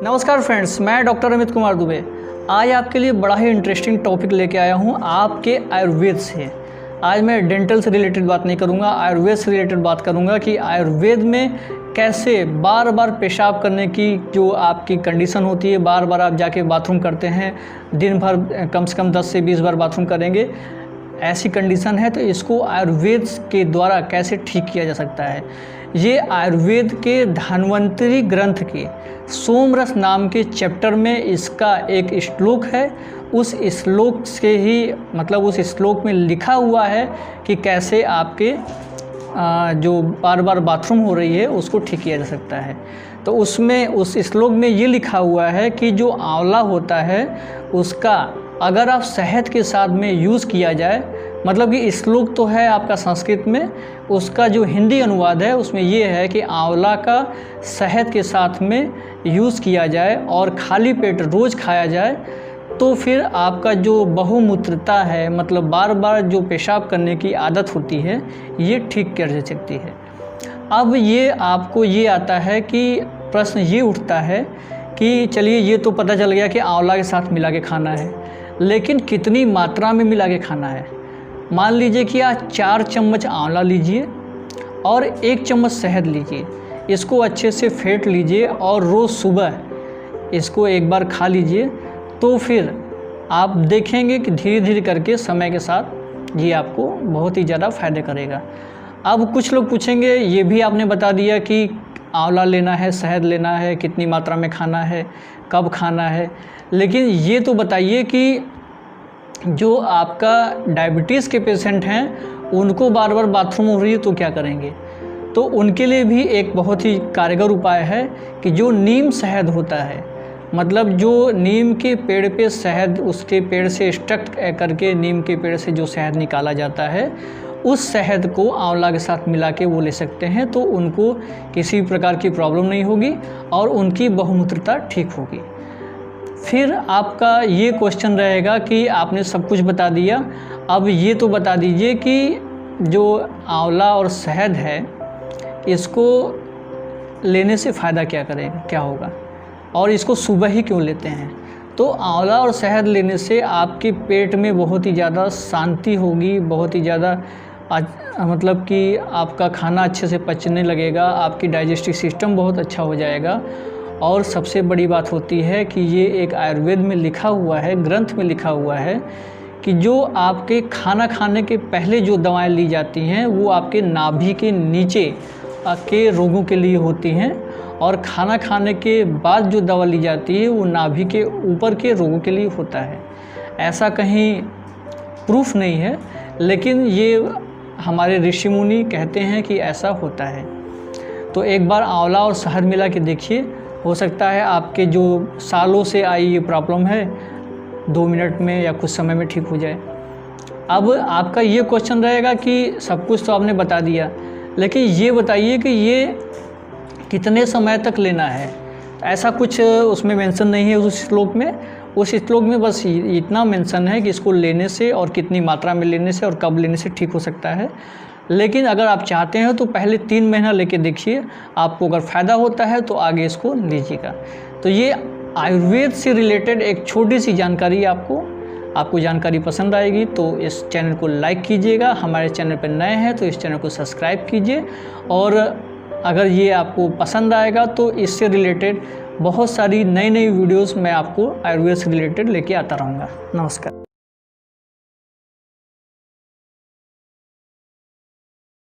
नमस्कार फ्रेंड्स, मैं डॉक्टर अमित कुमार दुबे आज आपके लिए बड़ा ही इंटरेस्टिंग टॉपिक लेके आया हूँ आपके आयुर्वेद से। आज मैं डेंटल से रिलेटेड बात नहीं करूँगा, आयुर्वेद से रिलेटेड बात करूँगा कि आयुर्वेद में कैसे बार बार पेशाब करने की जो आपकी कंडीशन होती है, बार बार आप जाके बाथरूम करते हैं, दिन भर कम से कम 10 से 20 बार बाथरूम करेंगे, ऐसी कंडीशन है तो इसको आयुर्वेद के द्वारा कैसे ठीक किया जा सकता है। ये आयुर्वेद के धन्वंतरी ग्रंथ के सोमरस नाम के चैप्टर में इसका एक श्लोक है। उस श्लोक से ही उस श्लोक में लिखा हुआ है कि कैसे आपके जो बार बार बाथरूम हो रही है उसको ठीक किया जा सकता है। तो उसमें उस श्लोक में ये लिखा हुआ है कि जो आंवला होता है उसका अगर आप शहद के साथ में यूज़ किया जाए, मतलब कि श्लोक तो है आपका संस्कृत में, उसका जो हिंदी अनुवाद है उसमें ये है कि आंवला का शहद के साथ में यूज़ किया जाए और खाली पेट रोज़ खाया जाए तो फिर आपका जो बहुमूत्रता है, मतलब बार बार जो पेशाब करने की आदत होती है, ये ठीक कर जा सकती है। अब ये आपको ये आता है कि प्रश्न ये उठता है कि चलिए ये तो पता चल गया कि आंवला के साथ मिला के खाना है, लेकिन कितनी मात्रा में मिला के खाना है। मान लीजिए कि आप 4 चम्मच आंवला लीजिए और 1 चम्मच शहद लीजिए, इसको अच्छे से फेंट लीजिए और रोज़ सुबह इसको एक बार खा लीजिए, तो फिर आप देखेंगे कि धीरे धीरे करके समय के साथ ये आपको बहुत ही ज़्यादा फ़ायदे करेगा। अब कुछ लोग पूछेंगे, ये भी आपने बता दिया कि आंवला लेना है, शहद लेना है, कितनी मात्रा में खाना है, कब खाना है, लेकिन ये तो बताइए कि जो आपका डायबिटीज़ के पेशेंट हैं उनको बार बार बाथरूम हो रही है तो क्या करेंगे। तो उनके लिए भी एक बहुत ही कारगर उपाय है कि जो नीम शहद होता है, मतलब जो नीम के पेड़ पे शहद, उसके पेड़ से स्टक करके नीम के पेड़ से जो शहद निकाला जाता है, उस शहद को आंवला के साथ मिला के वो ले सकते हैं, तो उनको किसी प्रकार की प्रॉब्लम नहीं होगी और उनकी बहुमूत्रता ठीक होगी। फिर आपका ये क्वेश्चन रहेगा कि आपने सब कुछ बता दिया, अब ये तो बता दीजिए कि जो आंवला और शहद है इसको लेने से फ़ायदा क्या होगा और इसको सुबह ही क्यों लेते हैं। तो आंवला और शहद लेने से आपके पेट में बहुत ही ज़्यादा शांति होगी, बहुत ही ज़्यादा मतलब कि आपका खाना अच्छे से पचने लगेगा, आपकी डाइजेस्टिव सिस्टम बहुत अच्छा हो जाएगा। और सबसे बड़ी बात होती है कि ये एक आयुर्वेद में लिखा हुआ है, ग्रंथ में लिखा हुआ है कि जो आपके खाना खाने के पहले जो दवाएं ली जाती हैं वो आपके नाभि के नीचे के रोगों के लिए होती हैं और खाना खाने के बाद जो दवा ली जाती है वो नाभि के ऊपर के रोगों के लिए होता है। ऐसा कहीं प्रूफ नहीं है, लेकिन ये हमारे ऋषि मुनि कहते हैं कि ऐसा होता है। तो एक बार आंवला और शहद मिला के देखिए, हो सकता है आपके जो सालों से आई ये प्रॉब्लम है 2 मिनट में या कुछ समय में ठीक हो जाए। अब आपका ये क्वेश्चन रहेगा कि सब कुछ तो आपने बता दिया, लेकिन ये बताइए कि ये कितने समय तक लेना है। ऐसा कुछ उसमें मेंशन नहीं है उस श्लोक में। उस श्लोक में बस इतना मेंशन है कि इसको लेने से और कितनी मात्रा में लेने से और कब लेने से ठीक हो सकता है। लेकिन अगर आप चाहते हैं तो पहले 3 महीना लेके देखिए, आपको अगर फ़ायदा होता है तो आगे इसको लीजिएगा। तो ये आयुर्वेद से रिलेटेड एक छोटी सी जानकारी आपको जानकारी पसंद आएगी तो इस चैनल को लाइक कीजिएगा। हमारे चैनल पर नए हैं तो इस चैनल को सब्सक्राइब कीजिए, और अगर ये आपको पसंद आएगा तो इससे रिलेटेड बहुत सारी नई वीडियोस मैं आपको आयुर्वेद से रिलेटेड लेके आता रहूँगा। नमस्कार।